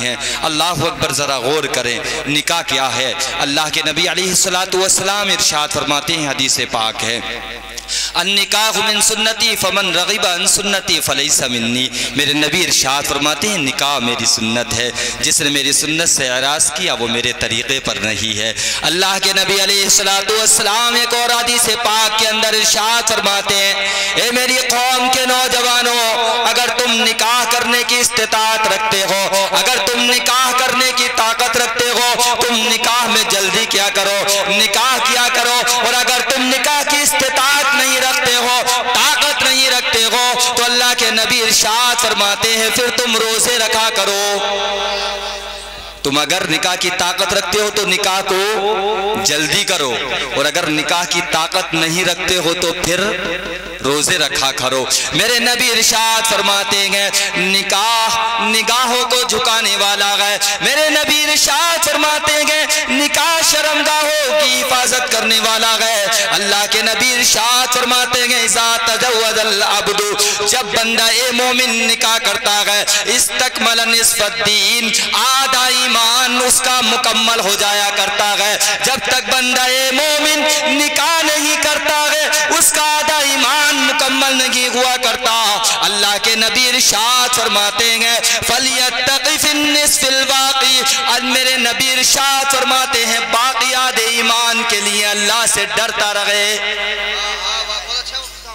ہیں۔ اللہ اکبر، ذرا غور کریں نکاح کیا ہے۔ اللہ کے نبی علیہ السلام ارشاد فرماتے ہیں، حدیث پاک ہے، النکاح من سنتی فمن رغب عن سنتی فلیس منی۔ میرے نبی ارشاد فرماتے ہیں نکاح میری سنت ہے، جس نے میری سنت سے اعراض کیا وہ میرے طریقے پر نہیں ہے۔ اللہ کے نبی علیہ السلام ایک اور حدیث پاک کے اندر ارشاد فرماتے ہیں، اے میری قوم کے نوجوانوں، اگر تم نکاح کرنے کی استطاعت رکھتے ہو، اگر تم نکاح کرنے کی طاقت رکھتے ہو، تم نکاح میں جلدی کیا کرو، نکاح کیا کرو۔ اور اگر تم نکاح کی استطاعت نہیں رکھتے ہو، طاقت نہیں رکھتے ہو، تو اللہ کے نبی ارشاد فرماتے ہیں پھر تم روزے رکھا کرو۔ تم اگر نکاح کی طاقت رکھتے ہو تو نکاح کو جلدی کرو، اور اگر نکاح کی طاقت نہیں رکھتے ہو تو پھر روزے رکھا کرو۔ میرے نبی ارشاد فرماتے ہیں نکاح نگاہوں کو جھکانے والا ہے۔ میرے نبی ارشاد فرماتے ہیں نکاح شرمگاہوں کی حفاظت کرنے والا ہے۔ اللہ کے نبی ارشاد فرماتے ہیں اذا تزوج العبد، جب بندہ مومن نکاح کرتا ہے، استکمل نصف الدین، آدھا ایمان اس کا مکمل ہو جایا کرتا ہے۔ جب تک بندہ مومن نکاح نہیں کرتا ہے، اس کا آدھا ایمان مکمل نہیں ہوا کرتا۔ اللہ کے نبی ارشاد فرماتے ہیں فَلْيَتَّقِ فِي النِّصْفِ الْبَاقِي، اور میرے نبی ارشاد فرماتے ہیں باقی آدھے ایمان کے لیے اللہ سے ڈرتا رہے۔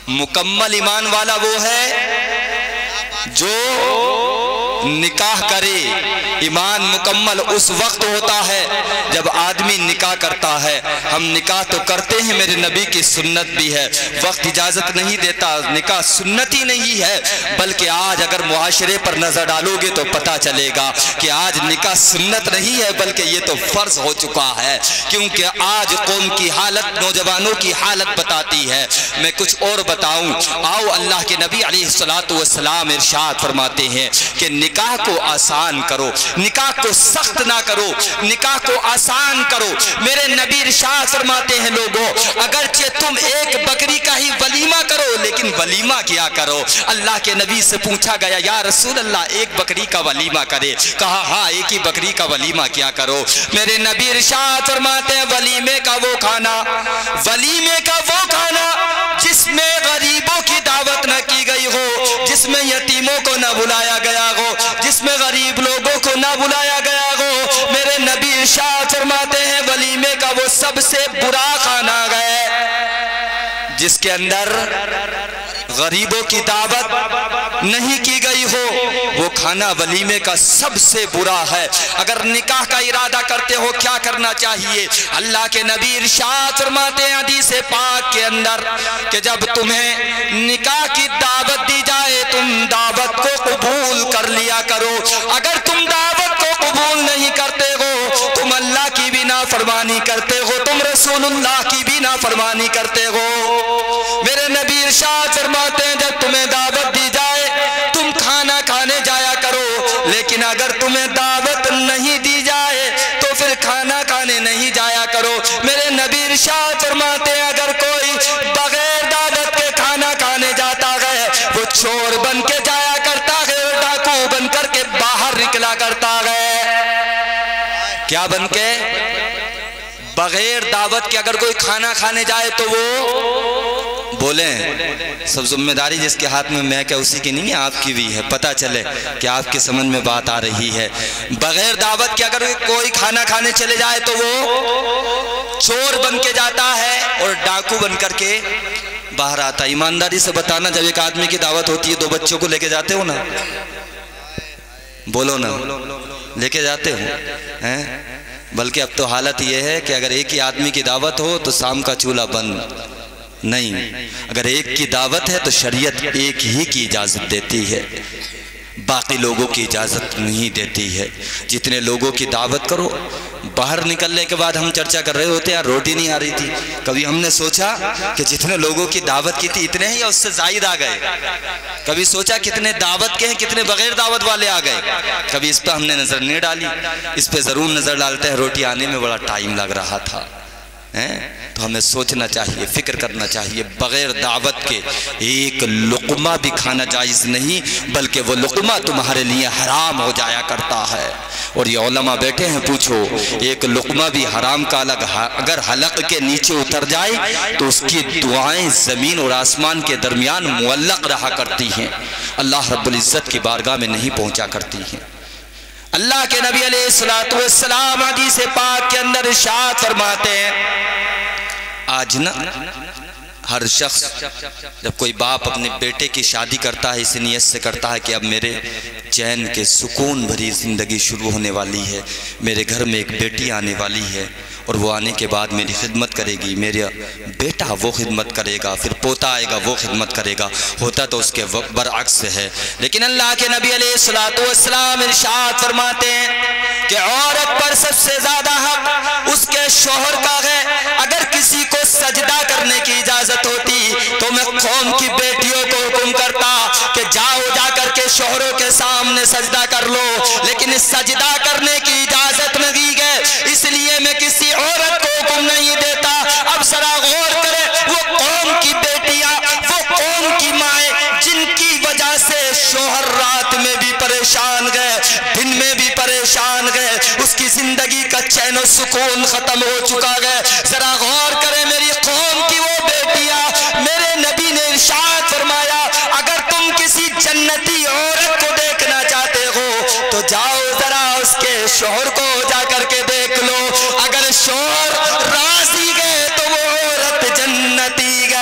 مکمل ایمان والا وہ ہے جو نکاح کرے۔ ایمان مکمل اس وقت ہوتا ہے جب آدمی نکاح کرتا ہے۔ ہم نکاح تو کرتے ہیں، میرے نبی کی سنت بھی ہے، وقت اجازت نہیں دیتا، نکاح سنت ہی نہیں ہے، بلکہ آج اگر معاشرے پر نظر ڈالو گے تو پتہ چلے گا کہ آج نکاح سنت نہیں ہے بلکہ یہ تو فرض ہو چکا ہے، کیونکہ آج قوم کی حالت، نوجوانوں کی حالت بتاتی ہے۔ میں کچھ اور بتاؤں، آؤ اللہ کے نبی علیہ السلام ارشاد فرماتے ہیں کہ نکاح کو آسان کرو، نکاح کو سخت نہ کرو، نکاح کو آسان کرو۔ میرے نبی ارشاد فرماتے ہیں لوگوں اگرچہ تم ایک بکری کا ہی ولیمہ کرو لیکن ولیمہ کیا کرو۔ اللہ کے نبی سے پوچھا گیا یا رسول اللہ ایک بکری کا ولیمہ کرے؟ کہا ہاں ایک ہی بکری کا ولیمہ کیا کرو۔ میرے نبی ارشاد فرماتے ہیں ولیمے کا وہ کھانا، ولیمے کا وہ کھانا جس میں غریبوں کی دعوت نہ کی گئی ہو، جس میں یتیموں کو نہ بلایا گیا ہو، جس میں غریب لوگوں کو نہ بلایا گیا ہو۔ میرے نبی ارشاد فرماتے ہیں ولیمے کا وہ سب سے برا کھانا ہے جس کے اندر غریبوں کی دعوت نہیں کی گئی ہو، وہ کھانا ولیمے کا سب سے برا ہے۔ اگر نکاح کا ارادہ کرتے ہو کیا کرنا چاہیے؟ اللہ کے نبی ارشاد فرماتے ہیں حدیث پاک کے اندر کہ جب تمہیں نکاح کی دعوت دی جائے تم دعوت کو قبول کر لیا کرو۔ اگر تم دعوت کو قبول نہیں کرتے ہو تم اللہ کی بھی نافرمانی کرتے ہو، تم رسول اللہ کی بھی نافرمانی کرتے ہو۔ میرے نبی ارشاد فرماتے ہیں جب تمہیں دعوت دی جائے تم کھانا کھانے جایا کرو، لیکن اگر تمہیں دعوت نہیں دی جائے تو پھر کھانا کھانے نہیں جایا کرو۔ میرے نبی ارشاد فرماتے ہیں اگر کوئی بغیر دعوت کے کھانا کھانے جاتا ہے وہ چور بن کے جایا کرتا ہے، ڈاکو بن کر کے باہر نکلا کرتا ہے۔ کیا بن کے؟ بغیر دعوت کے اگر کوئی کھانا کھانے جائے تو وہ بولیں سب ذمہ داری جس کے ہاتھ میں میک ہے اسی کی نہیں ہے، آپ کی بھی ہے، پتہ چلے کہ آپ کے سمجھ میں بات آ رہی ہے۔ بغیر دعوت کے اگر کوئی کھانا کھانے چلے جائے تو وہ چور بن کے جاتا ہے اور ڈاکو بن کر کے باہر آتا ہے۔ ایمانداری سے بتانا جب ایک آدمی کی دعوت ہوتی ہے دو بچوں کو لے کے جاتے ہو نا، بولو نا، لے کے جاتے ہو؟ بلکہ اب تو حالت یہ ہے کہ اگر ایک ہی آدمی کی دعوت ہو تو شام کا چولہا بند نہیں، اگر ایک کی دعوت ہے تو شریعت ایک ہی کی اجازت دیتی ہے، باقی لوگوں کی اجازت نہیں دیتی ہے۔ جتنے لوگوں کی دعوت کرو، باہر نکلنے کے بعد ہم چرچا کر رہے ہوتے ہیں روٹی نہیں آ رہی تھی، کبھی ہم نے سوچا کہ جتنے لوگوں کی دعوت کی تھی اتنے ہی یا اس سے زائد آ گئے؟ کبھی سوچا کتنے دعوت کے ہیں کتنے بغیر دعوت والے آ گئے؟ کبھی اس پہ ہم نے نظر نہیں ڈالی؟ اس پہ ضرور نظر ڈالتے ہیں، روٹی آنے میں بڑا ٹائم لگ رہا تھا۔ تو ہمیں سوچنا چاہیے، فکر کرنا چاہیے، بغیر دعوت کے ایک لقمہ بھی کھانا جائز نہیں، بلکہ وہ لقمہ تمہارے لیے حرام ہو جایا کرتا ہے۔ اور یہ علماء بیٹھے ہیں، پوچھو ایک لقمہ بھی حرام کا اگر حلق کے نیچے اتر جائے تو اس کی دعائیں زمین اور آسمان کے درمیان معلق رہا کرتی ہیں، اللہ رب العزت کی بارگاہ میں نہیں پہنچا کرتی ہیں۔ اللہ کے نبی علیہ السلام حدیث پاک کے اندر ارشاد فرماتے ہیں، آج نا ہر شخص جب کوئی باپ اپنے بیٹے کی شادی کرتا ہے، اس نیت سے کرتا ہے کہ اب میرے چین کے سکون بھری زندگی شروع ہونے والی ہے، میرے گھر میں ایک بیٹی آنے والی ہے اور وہ آنے کے بعد میری خدمت کرے گی، میرا بیٹا وہ خدمت کرے گا، پھر پوتا آئے گا وہ خدمت کرے گا، ہوتا تو اس کے برعکس ہے۔ لیکن اللہ کے نبی علیہ السلام ارشاد فرماتے ہیں کہ عورت پر سب سے زیادہ حق اس کے شوہر کا ہے۔ اگر کسی کو سجدہ کرنے کی اجازت ہوتی تو میں قوم کی بیٹیوں کو حکم کرتا کہ جاؤ جا کر کے شوہروں کے سامنے سجدہ کر لو، لیکن سجدہ کرنے کی اجازت نہیں ہے، اس لیے میں کسی عورت کو حکم نہیں دیتا۔ اب ذرا غور کرے، وہ قوم کی بیٹیاں، وہ قوم کی مائیں جن کی وجہ سے شوہر رات میں بھی پریشان گئے، دن میں بھی پریشان گئے، اس کی زندگی کا چین و سکون ختم ہو چکا گئے، ذرا غور کرے میری قوم کی وہ بیٹیاں۔ میرے نبی نے ارشاد فرمایا اگر تم کسی جنتی عورت کو دیکھنا چاہتے ہو تو جاؤ ذرا اس کے شوہر کو جا کر کے دیکھ لو، اگر شوہر راضی گئے تو وہ عورت جنتی گئے۔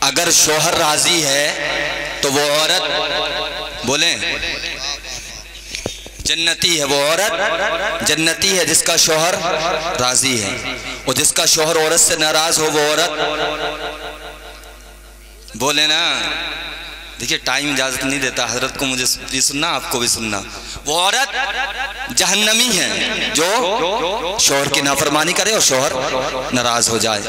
اگر شوہر راضی ہے تو وہ عورت بولیں جنتی ہے، وہ عورت جنتی ہے جس کا شوہر راضی ہے، اور جس کا شوہر عورت سے ناراض ہو وہ عورت بولے نا۔ دیکھیے ٹائم اجازت نہیں دیتا، حضرت کو مجھے بھی سننا، آپ کو بھی سننا۔ وہ عورت جہنمی ہے جو شوہر کی نافرمانی کرے اور شوہر ناراض ہو جائے۔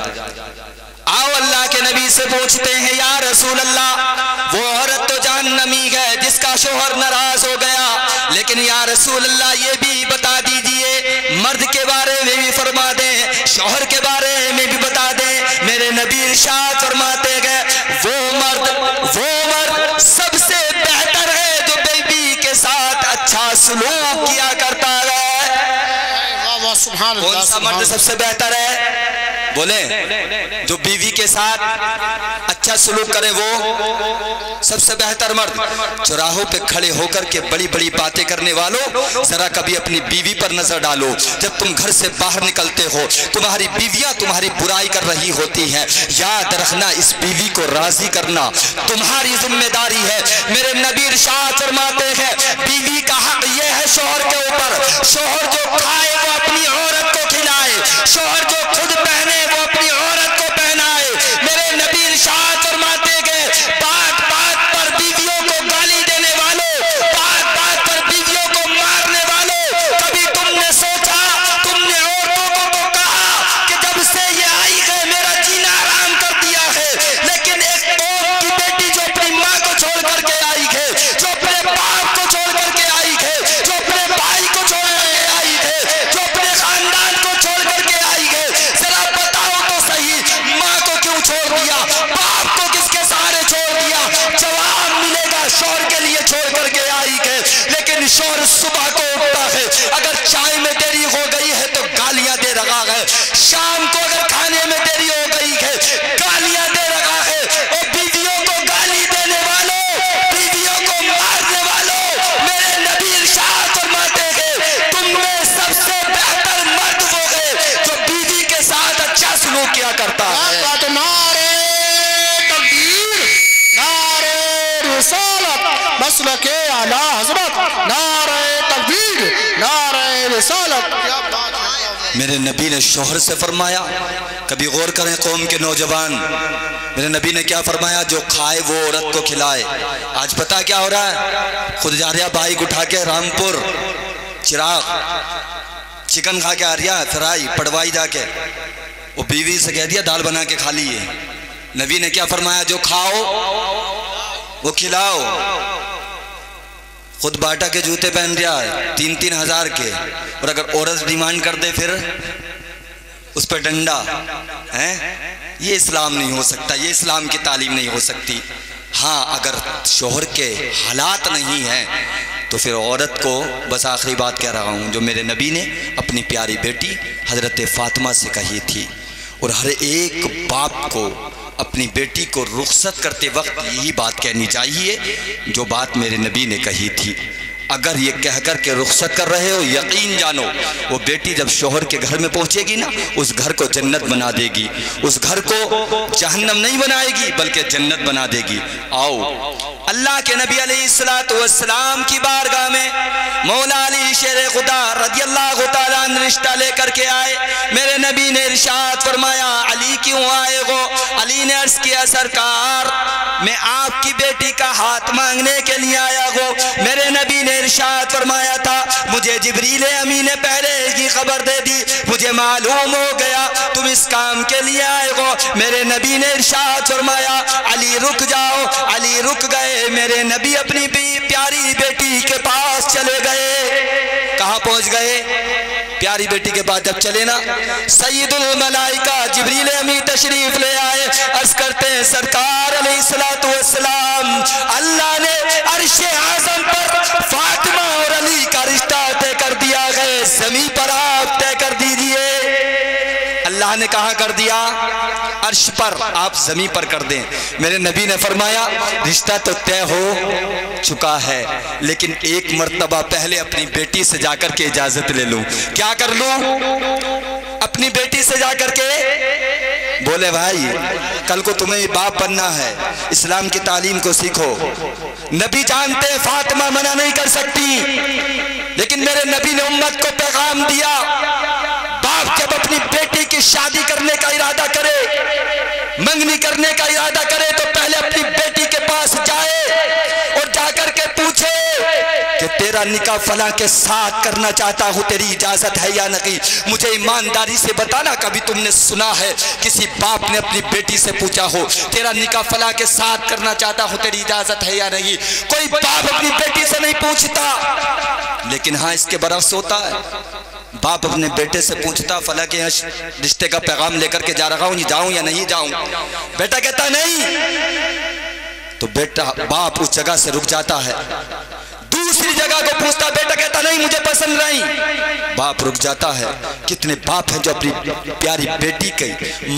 آؤ اللہ کے نبی سے پوچھتے ہیں یا رسول اللہ وہ عورت تو جہنمی ہے جس کا شوہر ناراض ہو گیا، لیکن یا رسول اللہ یہ بھی بتا دیجئے مرد کے بارے میں بھی فرما دیں، شوہر کے بارے میں بھی بتا دیں۔ میرے نبی ارشاد فرماتے گئے وہ مرد سب سے بہتر ہے جو بیوی کے ساتھ اچھا سلوک کیا کرتا ہے۔ کون سا مرد سب سے بہتر ہے؟ بولیں جو بیوی کے ساتھ اچھا سلوک کرے وہ سب سے بہتر مرد۔ چوراہوں پہ کھڑے ہو کر کے بڑی بڑی باتیں کرنے والوں ذرا کبھی اپنی بیوی پر نظر ڈالو۔ جب تم گھر سے باہر نکلتے ہو تمہاری بیویاں تمہاری برائی کر رہی ہوتی ہیں، یاد رکھنا اس بیوی کو راضی کرنا تمہاری ذمہ داری ہے۔ میرے نبی ارشاد فرماتے ہیں بیوی کا حق یہ ہے شوہر کے اوپر، شوہر جو کھائے وہ اپنی عورت کو کھلائے، شوہر جو خود پہنے وہ اپنی عورت کو پہنائے۔ میرے نبی ارشاد فرماتے گئے بات بات پر بیویوں کو گالی دینے والوں، بات بات پر بیویوں کو مارنے والوں، کبھی تم نے سوچا، تم نے عورتوں کو تو کہا کہ جب سے یہ آئی ہے میرا جینا حرام کر دیا ہے، لیکن ایک قوم کی بیٹی جو اپنی ماں کو چھوڑ کر کے آئی ہے، جو اپنے باپ کو چھوڑ کر کے آئی ہے، جو اپنے بھائی کو چھوڑ کر کے آئی ہے، جو اپنے خاندان کو چھوڑ کر کے آئی ہے، ذرا بتاؤ تو صحیح ماں کو کیوں چھوڑ دیا، باپ کو کس کے سہارے چھوڑ دیا؟ جواب ملے گا شوہر کے لیے چھوڑ کر کے آئی ہے، لیکن شوہر صبح کو اٹھتا ہے اگر چائے میں دیری ہو گئی ہے تو گالیاں دے رہا ہے، شام کو اگر کھانے میں دیری ہو گئی ہے گالیاں دے رہا ہے۔ اور بیویوں کو گالی دینے والوں، بیویوں کو مارنے والوں، میرے نبی ارشاد فرماتے ہیں تم میں سب سے بہتر مرد وہ ہے جو بیوی کے ساتھ اچھا سلوک کیا کرتا ہے۔ نعرہ تکبیر، نعرہ رسالت، مسلک اعلی حضرت، نعرہ تکبیر، نعرہ رسالت۔ میرے نبی نے شوہر سے فرمایا، کبھی غور کریں قوم کے نوجوان، میرے نبی نے کیا فرمایا جو کھائے وہ عورت کو کھلائے۔ آج پتہ کیا ہو رہا ہے؟ خود جا رہا بائک اٹھا کے رامپور چراغ چکن کھا کے آ رہا ہے، فرائی پڑوائی جا کے، وہ بیوی سے کہہ دیا دال بنا کے کھا لیے۔ نبی نے کیا فرمایا جو کھاؤ وہ کھلاؤ۔ خود باٹا کے جوتے پہن رہا ہے 3-3 ہزار کے، اور اگر عورت ڈیمانڈ کر دے پھر اس پر ڈنڈا ہے، یہ اسلام نہیں ہو سکتا، یہ اسلام کی تعلیم نہیں ہو سکتی۔ ہاں اگر شوہر کے حالات نہیں ہیں تو پھر عورت کو، بس آخری بات کہہ رہا ہوں جو میرے نبی نے اپنی پیاری بیٹی حضرت فاطمہ سے کہی تھی، اور ہر ایک باپ کو اپنی بیٹی کو رخصت کرتے وقت یہی بات کہنی چاہیے جو بات میرے نبی نے کہی تھی۔ اگر یہ کہہ کر کے رخصت کر رہے ہو، یقین جانو وہ بیٹی جب شوہر کے گھر میں پہنچے گی نا، اس گھر کو جنت بنا دے گی، اس گھر کو جہنم نہیں بنائے گی بلکہ جنت بنا دے گی۔ آؤ اللہ کے نبی علیہ السلام کی بارگاہ میں مولا علی شیر خدا رضی اللہ تعالیٰ عنہ رشتہ لے کر کے آئے۔ میرے نبی نے ارشاد فرمایا علی کیوں آئے ہو؟ علی نے عرض کیا سرکار میں آپ کی بیٹی کا ہاتھ مانگنے کے لیے آیا ہوں۔ میرے نبی نے ارشاد فرمایا تھا مجھے جبریل امین نے پہلے کی خبر دے دی، مجھے معلوم ہو گیا تم اس کام کے لیے آئے ہو۔ میرے نبی نے ارشاد فرمایا علی رک جاؤ۔ علی رک گئے۔ میرے نبی اپنی پیاری بیٹی کے پاس چلے گئے۔ کہاں پہنچ گئے؟ پیاری بیٹی کے پاس جب چلے نا، سید الملائکہ جبریل امین تشریف لے آئے۔ عرض کرتے ہیں سرکار علیہ السلام اللہ نے عرش اعظم پر فاطمہ اور علی کا رشتہ طے کر دیا ہے، زمین پر آپ طے کر دیجئے۔ اللہ نے کہاں کر دیا؟ عرش پر، آپ زمین پر کر دیں۔ میرے نبی نے فرمایا رشتہ تو طے ہو چکا ہے، لیکن ایک مرتبہ پہلے اپنی بیٹی سے جا کر کے اجازت لے لوں۔ کیا کر لوں؟ اپنی بیٹی سے جا کر کے بولے بھائی کل کو تمہیں باپ بننا ہے، اسلام کی تعلیم کو سیکھو۔ نبی جانتے فاطمہ منع نہیں کر سکتی، لیکن میرے نبی نے امت کو پیغام دیا باپ جب اپنی بیٹی کی شادی کرنے کا ارادہ کرے، منگنی کرنے کا ارادہ کرے تو پہلے اپنی بیٹی کے پاس جائے اور جا کر کے پوچھے کہ تیرا نکاح فلاں کے ساتھ کرنا چاہتا ہوں، تیری اجازت ہے یا نہیں؟ مجھے ایمانداری سے بتانا کبھی تم نے سنا ہے کسی باپ نے اپنی بیٹی سے پوچھا ہو تیرا نکاح فلاں کے ساتھ کرنا چاہتا ہوں، تیری اجازت ہے یا نہیں؟ کوئی باپ اپنی بیٹی سے نہیں پوچھتا، لیکن ہاں اس کے برعکس ہوتا ہے، باپ اپنے بیٹے سے پوچھتا فلاں کے رشتے کا پیغام لے کر کے جا رہا ہوں، جاؤں یا نہیں جاؤں؟ بیٹا کہتا نہیں، تو بیٹا باپ اس جگہ سے رک جاتا ہے، دوسری جگہ کو پوچھتا، بیٹا کہتا نہیں مجھے پسند نہیں، باپ رک جاتا ہے۔ کتنے باپ ہیں جو اپنی پیاری بیٹی کی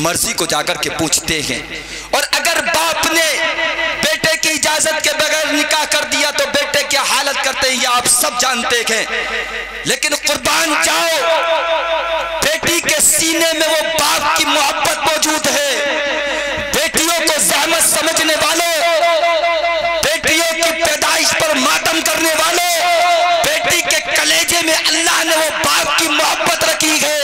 مرضی کو جا کر کے پوچھتے ہیں، اور اگر باپ نے بیٹے کی اجازت کے بغیر نکاح کر دیا تو بیٹے کیا حالت کرتے ہیں یہ آپ سب جانتے ہیں۔ لیکن قربان جاؤ بیٹی کے سینے میں وہ باپ کی محبت موجود ہے۔ بیٹیوں کو زحمت سمجھنے والوں، بیٹیوں کی پیدائش پر ماتم کرنے والوں، بیٹی کے کلیجے میں اللہ نے وہ باپ کی محبت رکھی ہے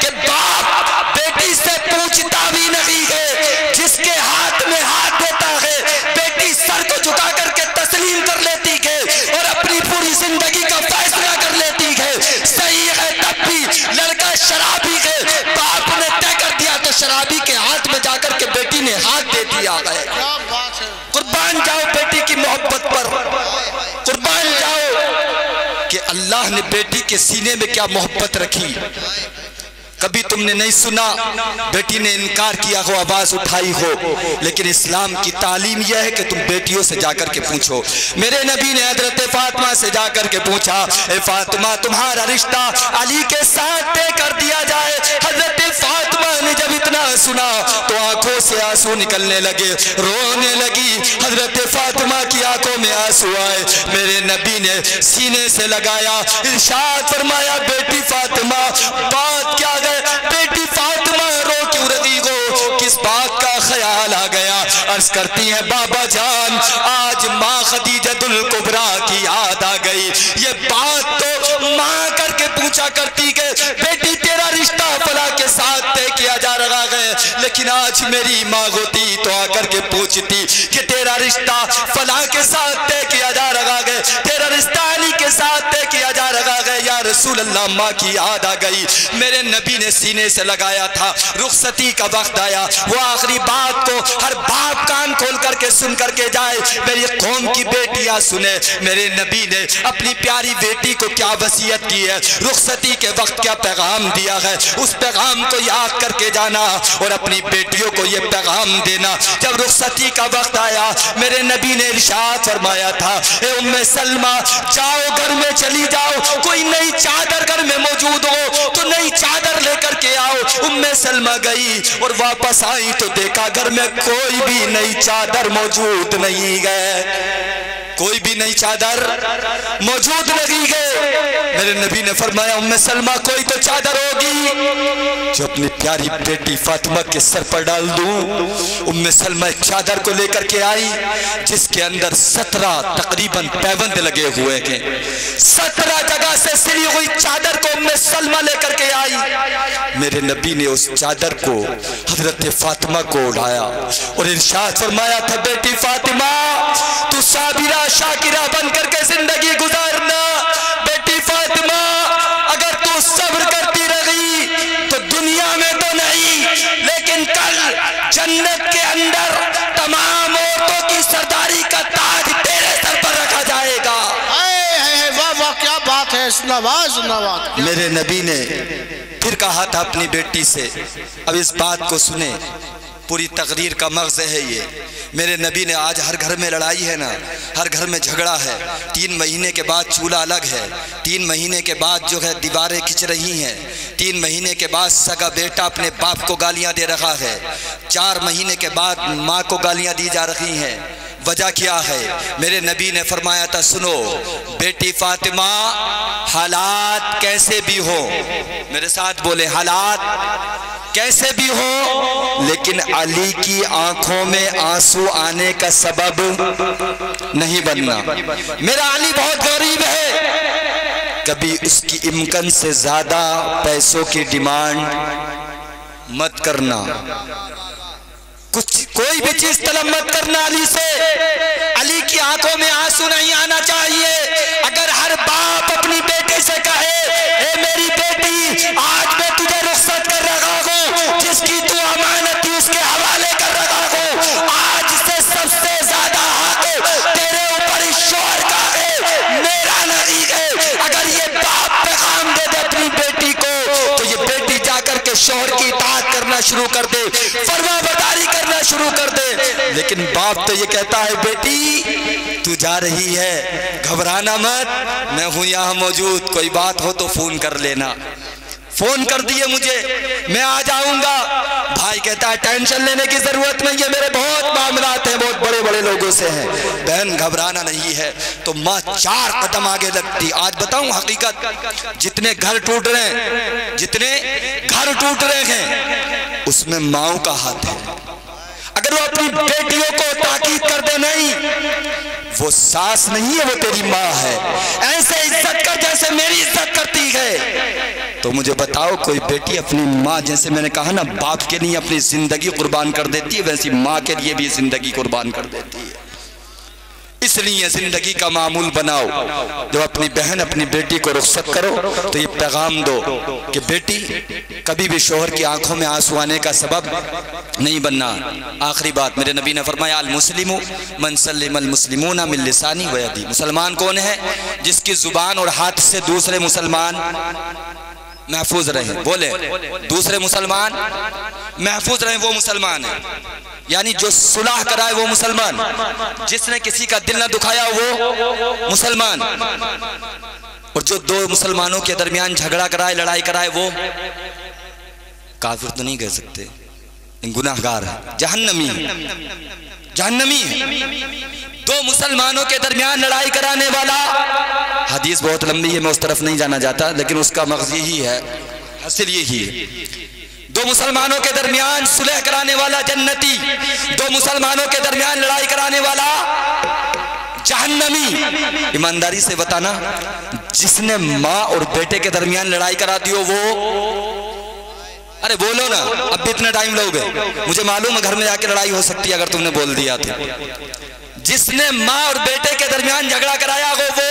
کہ باپ بیٹی سے پوچھتا بھی نہیں ہے، جس کے ہاتھ میں ہاتھ دیتا ہے بیٹی سر کو جھکا کر کے تسلیم کر لیتی ہے اور اپنی پوری زندگی کا فیصلہ کر لیتی ہے۔ صحیح ہے تب بھی لڑکا شرابی ہے، باپ نے طے کر دیا تو شرابی کے ہاتھ میں جا کر کے بیٹی نے ہاتھ دے دیا ہے۔ قربان جاؤ بیٹی کی محبت پر، قربان جاؤ کہ اللہ نے بیٹی کے سینے میں کیا محبت رکھی۔ کبھی تم نے نہیں سنا بیٹی نے انکار کیا ہو، آواز اٹھائی ہو، لیکن اسلام کی تعلیم یہ ہے کہ تم بیٹیوں سے جا کر کے پوچھو۔ میرے نبی نے حضرت فاطمہ سے جا کر کے پوچھا اے فاطمہ تمہارا رشتہ علی کے ساتھ طے کر دیا جائے۔ حضرت فاطمہ نے جب اتنا سنا تو آنکھوں سے آنسو نکلنے لگے، رونے لگی۔ حضرت فاطمہ کی آنکھوں میں آنسو آئے، میرے نبی نے سینے سے لگایا، ارشاد فرمایا بیٹی فاطمہ بات کیا ہے؟ بیٹی فاطمہ رو کیوں رہی ہو؟ کس بات کا خیال آ گیا؟ عرض کرتی ہیں بابا جان آج ماں خدیجہ الکبریٰ کی یاد آ گئی۔ یہ بات تو ماں کر کے پوچھا کرتی کہ بیٹی تیرا رشتہ فلاں کے ساتھ طے کیا جا رہا ہے، لیکن آج میری ماں ہوتی تو آ کر کے پوچھتی کہ تیرا رشتہ فلاں کے ساتھ طے کیا جا رہا ہے، تیرا رشتہ علی کے ساتھ طے کیا جا رہا ہے۔ یا رسول اللہ ماں کی یاد آ گئی. میرے نبی نے سینے سے لگایا تھا. رخصتی کا وقت آیا. وہ آخری بات کو ہر باپ کان کھول کر کے سن کر کے جائے. میری قوم کی بیٹیاں سنیں میرے نبی نے اپنی پیاری بیٹی کو کیا وصیت کی ہے, رخصتی کے وقت کیا پیغام دیا ہے. اس پیغام کو یاد کر کے جانا اور اپنی بیٹیوں کو یہ پیغام دینا. جب رخصتی کا وقت آیا میرے نبی نے ارشاد فرمایا تھا, اے ام سلمہ جاؤ گھر میں چلی جاؤ, کوئی نئی چادر گھر میں موجود ہو تو نئی چادر لے کر کے آؤ. ام سلمہ گئی اور واپس آئی تو دیکھا گھر میں کوئی بھی نئی چادر موجود نہیں گئے, کوئی بھی نئی چادر موجود نہیں گئے. میرے نبی نے فرمایا ام سلمہ کوئی تو چادر ہوگی جو اپنی پیاری بیٹی فاطمہ کے سر پر ڈال دوں. ام سلمہ ایک چادر کو لے کر کے آئی جس کے اندر 17 تقریباً پیوند لگے ہوئے ہیں. 17 جگہ سے سلی ہوئی چادر کو ام سلمہ لے کر کے آئی. میرے نبی نے اس چادر کو حضرت فاطمہ کو اڑایا اور ارشاد فرمایا تھا, بیٹی فاطمہ تو صابرہ شاکرہ بن کر کے زندگی گزارنا. بیٹی فاطمہ اگر تو صبر کرتی رہی تو دنیا میں تو نہیں لیکن کل جنت کے اندر تمام عورتوں کی سرداری کا تاج تیرے سر پر رکھا جائے گا. واہ واہ کیا بات ہے, نواز نواز. میرے نبی نے پھر کہا تھا اپنی بیٹی سے, اب اس بات کو سنیں, پوری تقریر کا مغز ہے یہ. میرے نبی نے آج ہر گھر میں لڑائی ہے نا, ہر گھر میں جھگڑا ہے. 3 مہینے کے بعد چولہا الگ ہے, 3 مہینے کے بعد جو ہے دیواریں کھچ رہی ہیں, 3 مہینے کے بعد سگا بیٹا اپنے باپ کو گالیاں دے رہا ہے, 4 مہینے کے بعد ماں کو گالیاں دی جا رہی ہیں. وجہ کیا ہے؟ میرے نبی نے فرمایا تھا سنو بیٹی فاطمہ, حالات کیسے بھی ہو, میرے ساتھ بولے حالات کیسے بھی ہو لیکن علی کی آنکھوں میں آنسو آنے کا سبب نہیں بننا. میرا علی بہت غریب ہے, کبھی اس کی امکان سے زیادہ پیسوں کی ڈیمانڈ مت کرنا, کوئی بھی چیز طلب مت کرنا علی سے. علی کی آنکھوں میں آنسو نہیں آنا چاہیے. اگر ہر باپ اپنی بیٹی سے کہے اے میری بیٹی آج میں تجھے رخصت کر رہا ہوں, جس کی تو امانت تھی اس کے حوالے کر رہا ہوں, آج سے سب سے زیادہ حق تیرے اوپر اس شوہر کا ہے, میرا نہیں ہے. اگر یہ باپ پیغام دے دے اپنی بیٹی کو تو یہ بیٹی جا کر کے شوہر کی اطاعت کرنا شروع کر دے, فرما برداری کرنا شروع کر دے. لیکن باپ تو یہ کہتا ہے بیٹی تو جا رہی ہے گھبرانا مت, میں ہوں یہاں موجود, کوئی بات ہو تو فون کر لینا. فون کر دیے مجھے, میں آ جاؤں گا. بھائی کہتا ہے ٹینشن لینے کی ضرورت نہیں ہے, میرے بہت معاملات ہیں, بہت بڑے بڑے لوگوں سے ہیں. بہن گھبرانا نہیں ہے. تو ماں 4 قدم آگے لگتی. آج بتاؤں حقیقت, جتنے گھر ٹوٹ رہے ہیں, جتنے گھر ٹوٹ رہے ہیں اس میں ماؤں کا ہاتھ ہے. اگر وہ اپنی بیٹیوں کو تاکید کر دے نہیں, وہ ساس نہیں ہے, وہ تیری ماں ہے, ایسے عزت کر جیسے میری عزت کرتی ہے. تو مجھے بتاؤ کوئی بیٹی اپنی ماں, جیسے میں نے کہا نا باپ کے لیے اپنی زندگی قربان کر دیتی ہے, ویسی ماں کے لیے بھی زندگی قربان کر دیتی ہے. اس لیے زندگی کا معمول بناؤ, جب اپنی بہن اپنی بیٹی کو رخصت کرو تو یہ پیغام دو کہ بیٹی کبھی بھی شوہر کی آنکھوں میں آنسو آنے کا سبب نہیں بننا. آخری بات میرے نبی نے فرمایا المسلم من سلم المسلمون من لسانی و یدی. مسلمان کون ہے؟ جس کی زبان اور ہاتھ سے دوسرے مسلمان محفوظ رہیں. بولے دوسرے مسلمان محفوظ رہیں, وہ مسلمان ہے. یعنی جو صلح کرائے وہ مسلمان, جس نے کسی کا دل نہ دکھایا وہ مسلمان, اور جو 2 مسلمانوں کے درمیان جھگڑا کرائے لڑائی کرائے وہ کافر تو نہیں کہہ سکتے, گناہگار ہے, جہنمی ہے. 2 مسلمانوں کے درمیان لڑائی کرانے والا, حدیث بہت لمبی ہے میں اس طرف نہیں جانا چاہتا, لیکن اس کا مغز یہی ہے, حاصل یہی ہے. 2 مسلمانوں کے درمیان صلح کرانے والا جنتی, 2 مسلمانوں کے درمیان لڑائی کرانے والا جہنمی. ایمانداری سے بتانا, جس نے ماں اور بیٹے کے درمیان لڑائی کرا دی ہو وہ, ارے بولو نا, اب بھی اتنا ٹائم لو گے, مجھے معلوم ہے گھر میں جا کے لڑائی ہو سکتی ہے اگر تم نے بول دیا تو. جس نے ماں اور بیٹے کے درمیان جھگڑا کرایا ہو وہ